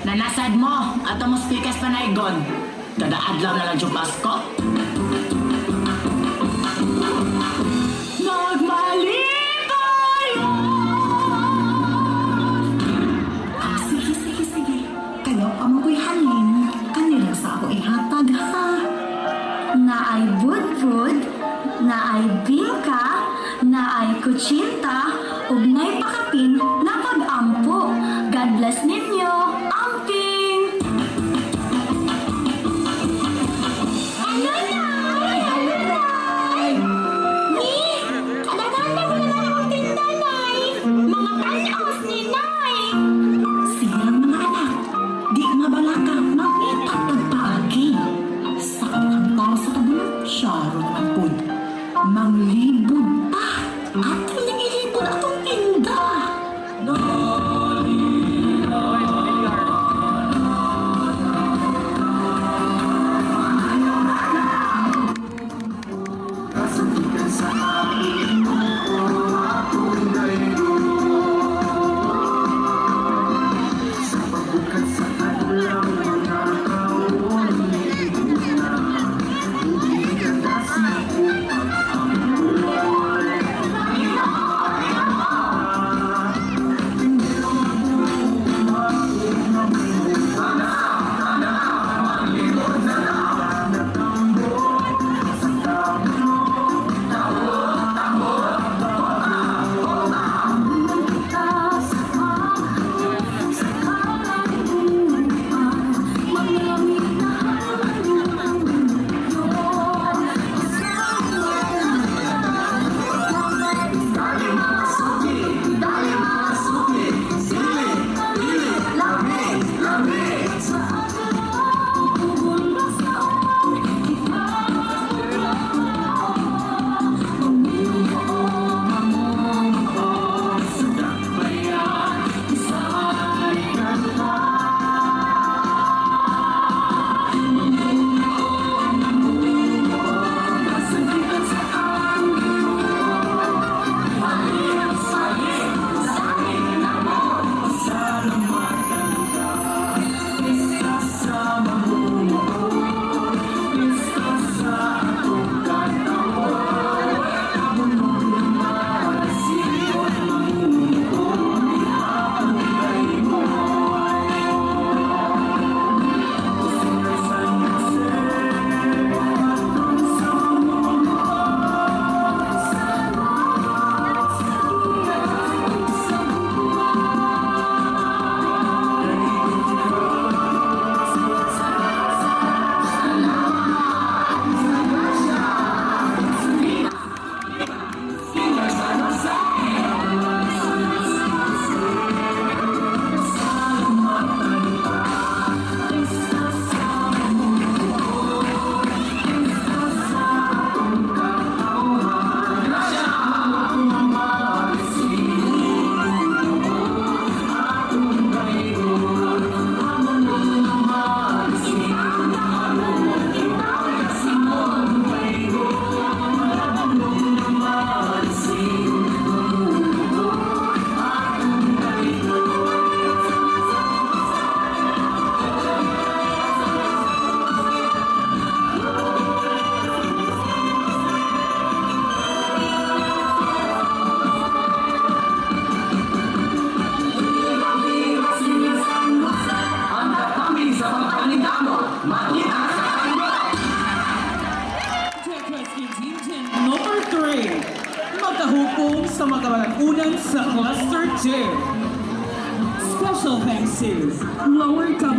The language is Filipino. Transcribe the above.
Nanasad mo at ang spikas panaygon. Kadaadlaw na lang yung Pasko. Nagmali tayo! Sige. Kayo pa mo'y halin. Kanila sa ako ihatag, ha? Naay budbud, naay bingka, naay kutsinta, ug naay pakapin na pag-ampo. God bless ninyo, amping! Nanay! Ni, kadaganda ko na lang akong tinda, Nay! Mga panos ni Nay! Silang mga anak, di mabalaka mag-itag pagpaagi. Sa ang tao sa tabunan, Sharon Apod. Manglibod pa at ilibod atong tinda. Magkahupong sa magkawalang-unan sa Cluster 2. Special thanks to Lower W